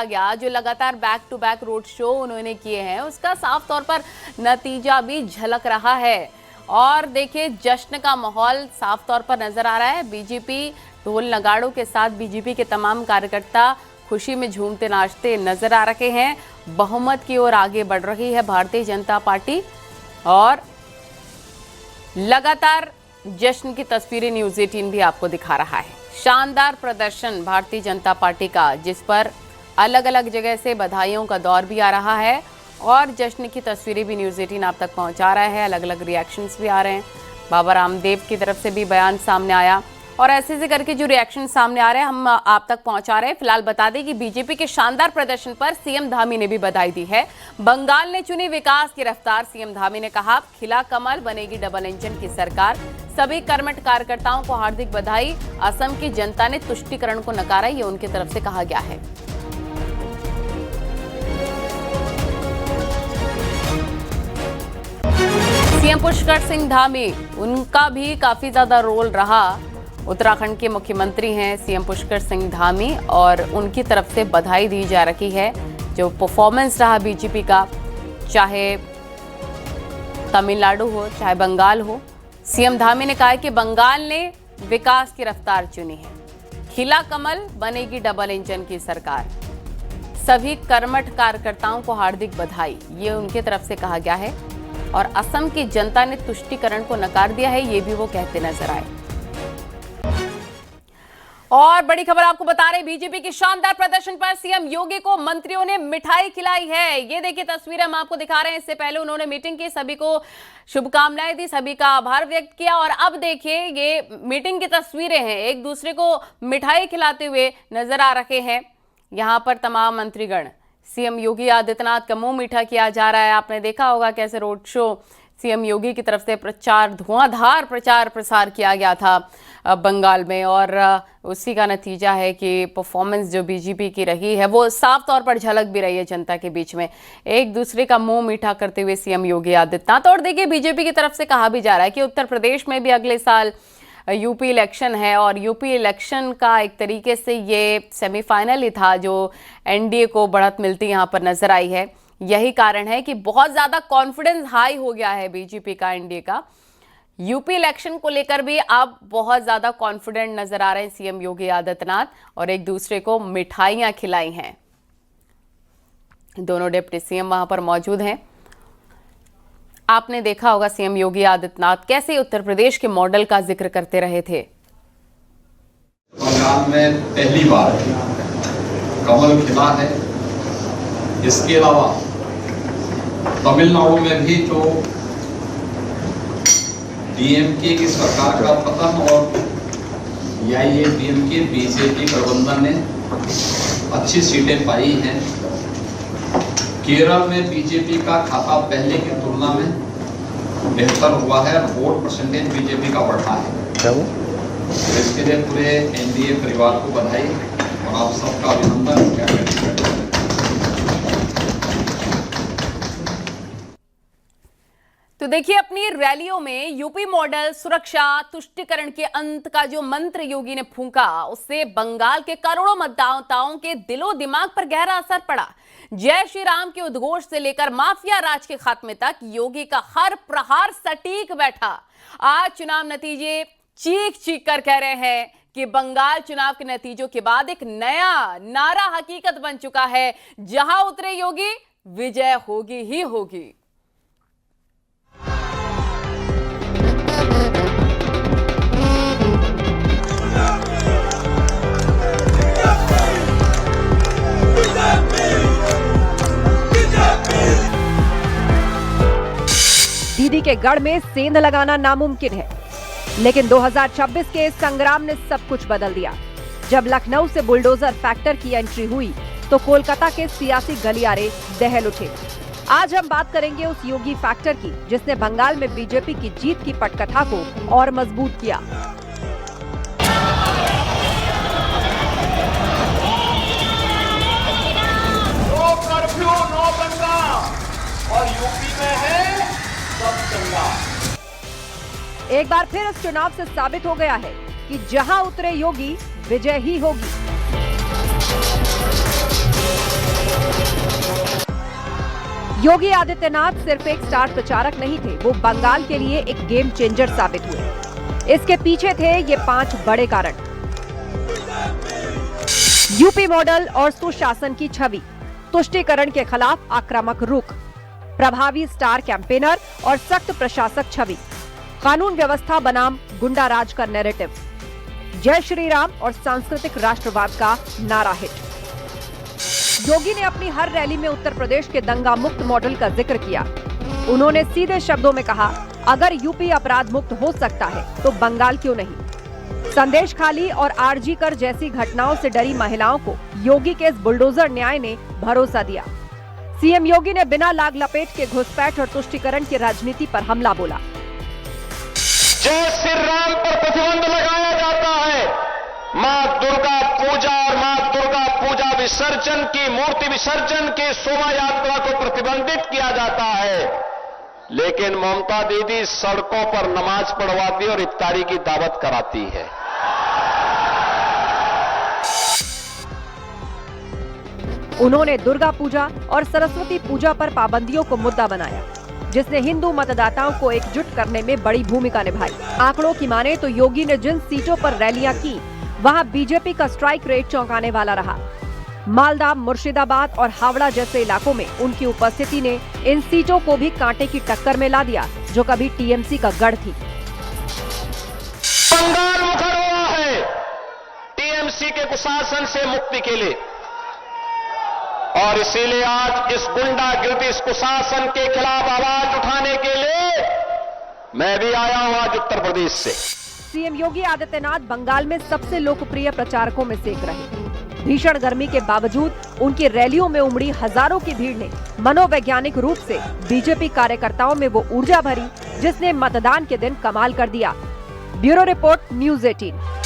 गया, जो लगातार back to back road show उन्होंने किए हैं, उसका साफ तौर पर नतीजा भी झलक रहा है। और देखिए, जश्न का माहौल साफ तौर पर नजर आ रहा है। बीजेपी ढोल नगाड़ों के साथ बीजेपी के तमाम कार्यकर्ता खुशी में झूमते नाचते नजर आ रहे हैं। बहुमत की ओर आगे बढ़ रही है भारतीय जनता पार्टी और लगातार जश्न की तस्वीरें न्यूज़ 18 भी आपको दिखा रहा है। शानदार प्रदर्शन भारतीय जनता पार्टी का, जिस पर अलग अलग जगह से बधाइयों का दौर भी आ रहा है और जश्न की तस्वीरें भी न्यूज़ 18 आप तक पहुंचा रहा है। अलग अलग रिएक्शंस भी आ रहे हैं। बाबा रामदेव की तरफ से भी बयान सामने आया और ऐसे करके जो रिएक्शन सामने आ रहे हैं हम आप तक पहुंचा रहे हैं। फिलहाल बता दें कि बीजेपी के शानदार प्रदर्शन पर सीएम धामी ने भी बधाई दी है। बंगाल ने चुनी विकास की रफ्तार। सीएम धामी ने कहा, खिला कमल, बनेगी डबल इंजन की सरकार। सभी कर्मठ कार्यकर्ताओं को हार्दिक बधाई। असम की जनता ने तुष्टीकरण को नकारा, ये उनकी तरफ से कहा गया है। सीएम पुष्कर सिंह धामी, उनका भी काफी ज्यादा रोल रहा। उत्तराखंड के मुख्यमंत्री हैं सीएम पुष्कर सिंह धामी और उनकी तरफ से बधाई दी जा रही है। जो परफॉर्मेंस रहा बीजेपी का, चाहे तमिलनाडु हो चाहे बंगाल हो, सीएम धामी ने कहा है कि बंगाल ने विकास की रफ्तार चुनी है। खिला कमल, बनेगी डबल इंजन की सरकार। सभी कर्मठ कार्यकर्ताओं को हार्दिक बधाई, ये उनकी तरफ से कहा गया है। और असम की जनता ने तुष्टीकरण को नकार दिया है, ये भी वो कहते नजर आए। और बड़ी खबर आपको बता रहे, बीजेपी के शानदार प्रदर्शन पर सीएम योगी को मंत्रियों ने मिठाई खिलाई है। ये देखिए तस्वीरें हम आपको दिखा रहे हैं। इससे पहले उन्होंने मीटिंग की, सभी को शुभकामनाएं दी, सभी का आभार व्यक्त किया। और अब देखिए, ये मीटिंग की तस्वीरें हैं, एक दूसरे को मिठाई खिलाते हुए नजर आ रहे हैं। यहां पर तमाम मंत्रीगण, सीएम योगी आदित्यनाथ का मुंह मीठा किया जा रहा है। आपने देखा होगा कैसे रोड शो सीएम योगी की तरफ से धुआंधार प्रचार प्रसार किया गया था बंगाल में। और उसी का नतीजा है कि परफॉर्मेंस जो बीजेपी की रही है वो साफ तौर पर झलक भी रही है जनता के बीच में। एक दूसरे का मुंह मीठा करते हुए सीएम योगी आदित्यनाथ। और देखिए, बीजेपी की तरफ से कहा भी जा रहा है कि उत्तर प्रदेश में भी अगले साल यूपी इलेक्शन है और यूपी इलेक्शन का एक तरीके से ये सेमीफाइनल ही था जो एनडीए को बढ़त मिलती यहाँ पर नजर आई है। यही कारण है कि बहुत ज्यादा कॉन्फिडेंस हाई हो गया है बीजेपी का, एनडीए का। यूपी इलेक्शन को लेकर भी अब बहुत ज्यादा कॉन्फिडेंट नजर आ रहे हैं सीएम योगी आदित्यनाथ और एक दूसरे को मिठाइयां खिलाई हैं। दोनों डिप्टी सीएम वहां पर मौजूद हैं। आपने देखा होगा सीएम योगी आदित्यनाथ कैसे उत्तर प्रदेश के मॉडल का जिक्र करते रहे थे। बंगाल में पहली बार कमल खिला है। इसके अलावा तमिलनाडु में भी जो डीएमके की सरकार का पतन और एआईएडीएमके बीजेपी गठबंधन ने अच्छी सीटें पाई हैं। केरल में बीजेपी का खाता पहले की तुलना में बेहतर हुआ है। वोट परसेंटेज बीजेपी का बढ़ा है। इसके लिए पूरे एनडीए परिवार को बधाई और आप सबका अभिनंदन। तो देखिए, अपनी रैलियों में यूपी मॉडल, सुरक्षा, तुष्टीकरण के अंत का जो मंत्र योगी ने फूंका, उससे बंगाल के करोड़ों मतदाताओं के दिलो दिमाग पर गहरा असर पड़ा। जय श्री राम के उद्घोष से लेकर माफिया राज के खात्मे तक योगी का हर प्रहार सटीक बैठा। आज चुनाव नतीजे चीख चीख कर कह रहे हैं कि बंगाल चुनाव के नतीजों के बाद एक नया नारा हकीकत बन चुका है। जहां उतरे योगी, विजय होगी ही होगी। दीदी के गढ़ में सेंध लगाना नामुमकिन है, लेकिन 2026 के संग्राम ने सब कुछ बदल दिया। जब लखनऊ से बुलडोजर फैक्टर की एंट्री हुई तो कोलकाता के सियासी गलियारे दहल उठे। आज हम बात करेंगे उस योगी फैक्टर की जिसने बंगाल में बीजेपी की जीत की पटकथा को और मजबूत किया। नो कर्फ्यू, नो दंगा, और यूपी में है सब चंगा। एक बार फिर इस चुनाव से साबित हो गया है कि जहां उतरे योगी, विजय ही होगी। योगी आदित्यनाथ सिर्फ एक स्टार प्रचारक नहीं थे, वो बंगाल के लिए एक गेम चेंजर साबित हुए। इसके पीछे थे ये 5 बड़े कारण। यूपी मॉडल और सुशासन की छवि, तुष्टीकरण के खिलाफ आक्रामक रुख, प्रभावी स्टार कैंपेनर और सख्त प्रशासक छवि, कानून व्यवस्था बनाम गुंडा राज का नैरेटिव, जय श्री राम और सांस्कृतिक राष्ट्रवाद का नारा हिट। योगी ने अपनी हर रैली में उत्तर प्रदेश के दंगा मुक्त मॉडल का जिक्र किया। उन्होंने सीधे शब्दों में कहा, अगर यूपी अपराध मुक्त हो सकता है तो बंगाल क्यों नहीं। संदेश खाली और आरजी कर जैसी घटनाओं से डरी महिलाओं को योगी के इस बुलडोजर न्याय ने भरोसा दिया। सीएम योगी ने बिना लाग लपेट के घुसपैठ और तुष्टीकरण की राजनीति पर हमला बोला। जय श्री राम पर प्रतिबंध लगाया जाता है, मां दुर्गा पूजा और मां दुर्गा पूजा विसर्जन की, मूर्ति विसर्जन की शोभा यात्रा को प्रतिबंधित किया जाता है, लेकिन ममता दीदी सड़कों पर नमाज पढ़वाती और इफ्तारी की दावत कराती है। उन्होंने दुर्गा पूजा और सरस्वती पूजा पर पाबंदियों को मुद्दा बनाया, जिसने हिंदू मतदाताओं को एकजुट करने में बड़ी भूमिका निभाई। आंकड़ों की माने तो योगी ने जिन सीटों पर रैलियां की, वहां बीजेपी का स्ट्राइक रेट चौंकाने वाला रहा। मालदा, मुर्शिदाबाद और हावड़ा जैसे इलाकों में उनकी उपस्थिति ने इन सीटों को भी कांटे की टक्कर में ला दिया, जो कभी टीएमसी का गढ़ थी। बंगाल मुखर हुआ है टीएमसी के कुशासन से मुक्ति के लिए, और इसीलिए आज इस गुंडागिर्दी, इस कुशासन के खिलाफ आवाज उठाने के लिए मैं भी आया हूं आज उत्तर प्रदेश से। सीएम योगी आदित्यनाथ बंगाल में सबसे लोकप्रिय प्रचारकों में से एक रहे। भीषण गर्मी के बावजूद उनकी रैलियों में उमड़ी हजारों की भीड़ ने मनोवैज्ञानिक रूप से बीजेपी कार्यकर्ताओं में वो ऊर्जा भरी, जिसने मतदान के दिन कमाल कर दिया। Bureau report, news 18।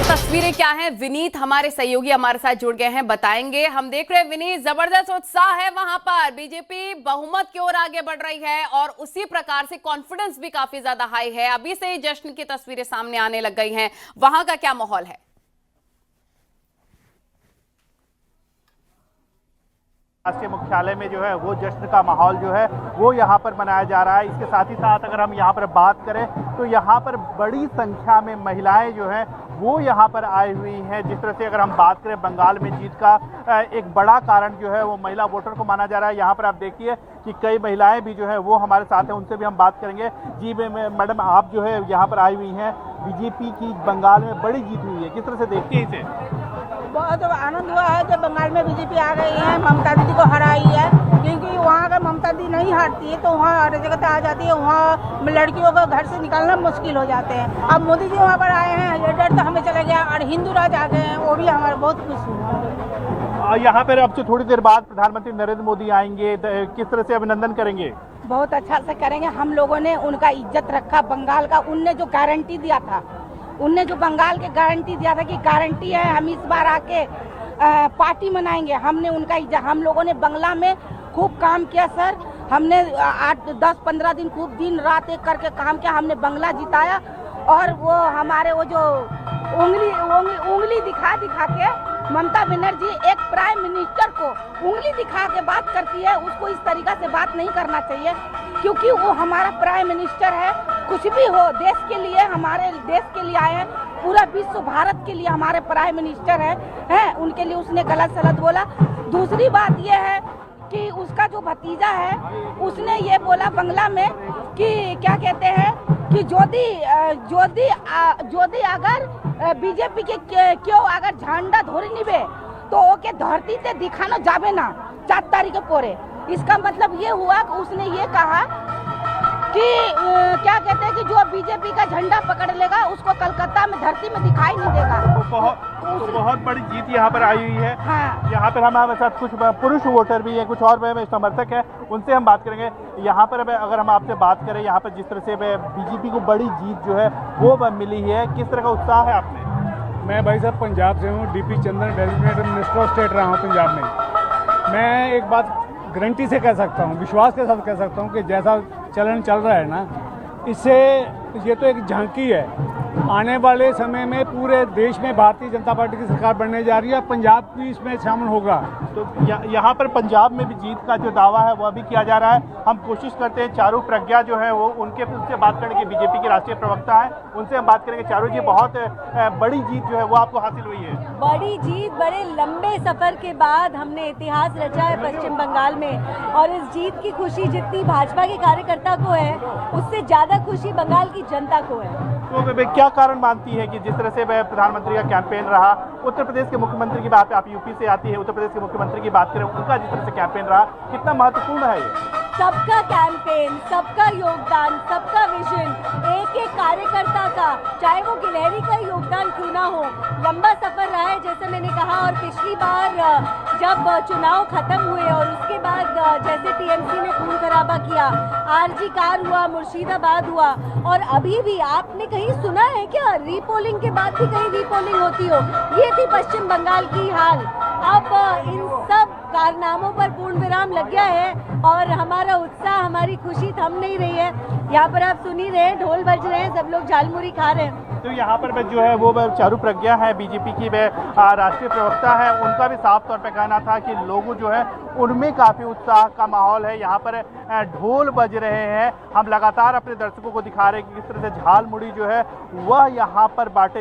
तस्वीरें क्या हैं, विनीत हमारे सहयोगी हमारे साथ जुड़ गए हैं, बताएंगे। हम देख रहे हैं विनीत, जबरदस्त उत्साह है वहां पर, बीजेपी बहुमत की ओर आगे बढ़ रही है और उसी प्रकार से कॉन्फिडेंस भी काफी ज्यादा हाई है। अभी से ही जश्न की तस्वीरें सामने आने लग गई हैं, वहां का क्या माहौल है? राष्ट्रीय मुख्यालय में जो है वो जश्न का माहौल जो है वो यहाँ पर मनाया जा रहा है। इसके साथ ही साथ अगर हम यहाँ पर बात करें तो यहाँ पर बड़ी संख्या में महिलाएं जो हैं वो यहाँ पर आई हुई हैं। जिस तरह से अगर हम बात करें बंगाल में जीत का एक बड़ा कारण जो है वो महिला वोटर को माना जा रहा है। यहाँ पर आप देखिए कि कई महिलाएं भी जो है वो हमारे साथ हैं, उनसे भी हम बात करेंगे। जी मैडम, आप जो है यहाँ पर आई हुई हैं, बीजेपी की बंगाल में बड़ी जीत हुई है, किस तरह से देखती हैं इसे? बहुत आनंद हुआ है जब बंगाल में बीजेपी आ गई है, ममता दीदी को हराई है, क्योंकि वहाँ अगर ममता दीदी नहीं हारती है तो वहाँ हर जगह आ जाती है, वहाँ लड़कियों को घर से निकालना मुश्किल हो जाते हैं। अब मोदी जी वहाँ पर आए हैं, ये डर तो हमें चला गया, और हिंदू राज आ गए हैं, वो भी हमारे बहुत खुश हुआ। यहाँ पर अब से थोड़ी देर बाद प्रधानमंत्री नरेंद्र मोदी आएंगे, किस तरह से अभिनंदन करेंगे? बहुत अच्छा से करेंगे। हम लोगों ने उनका इज्जत रखा, बंगाल का उनने जो गारंटी दिया था, उनने जो बंगाल के गारंटी दिया था कि गारंटी है हम इस बार आके पार्टी मनाएंगे, हमने उनका हम लोगों ने बंगला में खूब काम किया सर। हमने 8-10-15 दिन खूब दिन रात एक करके काम किया, हमने बंगला जिताया। और वो हमारे वो जो उंगली दिखा के ममता बनर्जी एक प्राइम मिनिस्टर को उंगली दिखा के बात करती है, उसको इस तरीका से बात नहीं करना चाहिए, क्योंकि वो हमारा प्राइम मिनिस्टर है। कुछ भी हो देश के लिए, हमारे देश के लिए आए हैं, पूरा विश्व भारत के लिए हमारे प्राइम मिनिस्टर हैं, उनके लिए उसने गलत सलत बोला। दूसरी बात ये है कि उसका जो भतीजा है उसने ये बोला बंगला में कि क्या कहते हैं कि जोदी अगर बीजेपी के क्यों अगर झंडा धोरी निबे तो ओके धरती से दिखाना जाबे ना 4 तारीख पोरे। इसका मतलब ये हुआ कि उसने ये कहा कि क्या कहते हैं कि जो बीजेपी का झंडा पकड़ लेगा उसको कलकत्ता में धरती में दिखाई नहीं देगा। बहुत बड़ी जीत यहाँ पर आई हुई है। हाँ। यहाँ पर हमारे साथ कुछ पुरुष वोटर भी हैं, कुछ और समर्थक हैं, उनसे हम बात करेंगे। यहाँ पर अगर हम आपसे बात करें, यहाँ पर जिस तरह से बीजेपी को बड़ी जीत जो है वो मिली है, किस तरह का उत्साह है आप में? मैं भाई साहब पंजाब से हूँ, DP Chandan designated minister of state रहा हूँ पंजाब में। मैं एक बात गारंटी से कह सकता हूँ, विश्वास के साथ कह सकता हूँ कि जैसा चलन चल रहा है ना, इससे ये तो एक झांकी है। आने वाले समय में पूरे देश में भारतीय जनता पार्टी की सरकार बनने जा रही है, पंजाब भी इसमें शामिल होगा। तो यहाँ पर पंजाब में भी जीत का जो दावा है वह भी किया जा रहा है। हम कोशिश करते हैं चारू प्रज्ञा जो है वो उनसे बात करने की, बीजेपी के राष्ट्रीय प्रवक्ता है, उनसे हम बात करेंगे। चारू जी, बहुत बड़ी जीत जो है वो आपको हासिल हुई है। बड़ी जीत, बड़े लंबे सफर के बाद हमने इतिहास रचा है पश्चिम बंगाल में, और इस जीत की खुशी जितनी भाजपा के कार्यकर्ता को है उससे ज्यादा खुशी बंगाल की जनता को है। तो क्या कारण मानती है कि जिस तरह से प्रधानमंत्री का कैंपेन रहा, उत्तर प्रदेश के मुख्यमंत्री की बात, आप यूपी से आती है, उत्तर प्रदेश के मुख्यमंत्री की बात करें, उनका जिस तरह से कैंपेन रहा, कितना महत्वपूर्ण है ये? सबका कैंपेन, सबका योगदान, सबका विजन, एक एक कार्यकर्ता का, चाहे वो गिलहरी का योगदान क्यों ना हो, लंबा सफर रहा है जैसे मैंने कहा। और पिछली बार जब चुनाव खत्म हुए और उसके बाद जैसे टीएमसी ने खून खराबा किया, आरजी कार हुआ, मुर्शिदाबाद हुआ, और अभी भी आपने कहीं सुना है क्या रीपोलिंग के बाद भी कहीं रीपोलिंग होती हो? ये थी पश्चिम बंगाल की हाल। अब इन सब कारनामों पर पूर्ण विराम लग गया है और हमारा उत्साह, हमारी खुशी थम नहीं रही है। यहाँ पर आप सुन ही रहे हैं, ढोल बज रहे हैं, सब लोग झालमुरी खा रहे हैं। तो यहाँ पर जो है वो चारू प्रज्ञा है, बीजेपी की राष्ट्रीय प्रवक्ता है, उनका भी साफ तौर पे कहना था कि लोगों जो है उनमें काफ़ी उत्साह का माहौल है। यहाँ पर ढोल बज रहे हैं। हम लगातार अपने दर्शकों को दिखा रहे हैं कि किस तरह से झालमुड़ी जो है वह यहाँ पर बांटे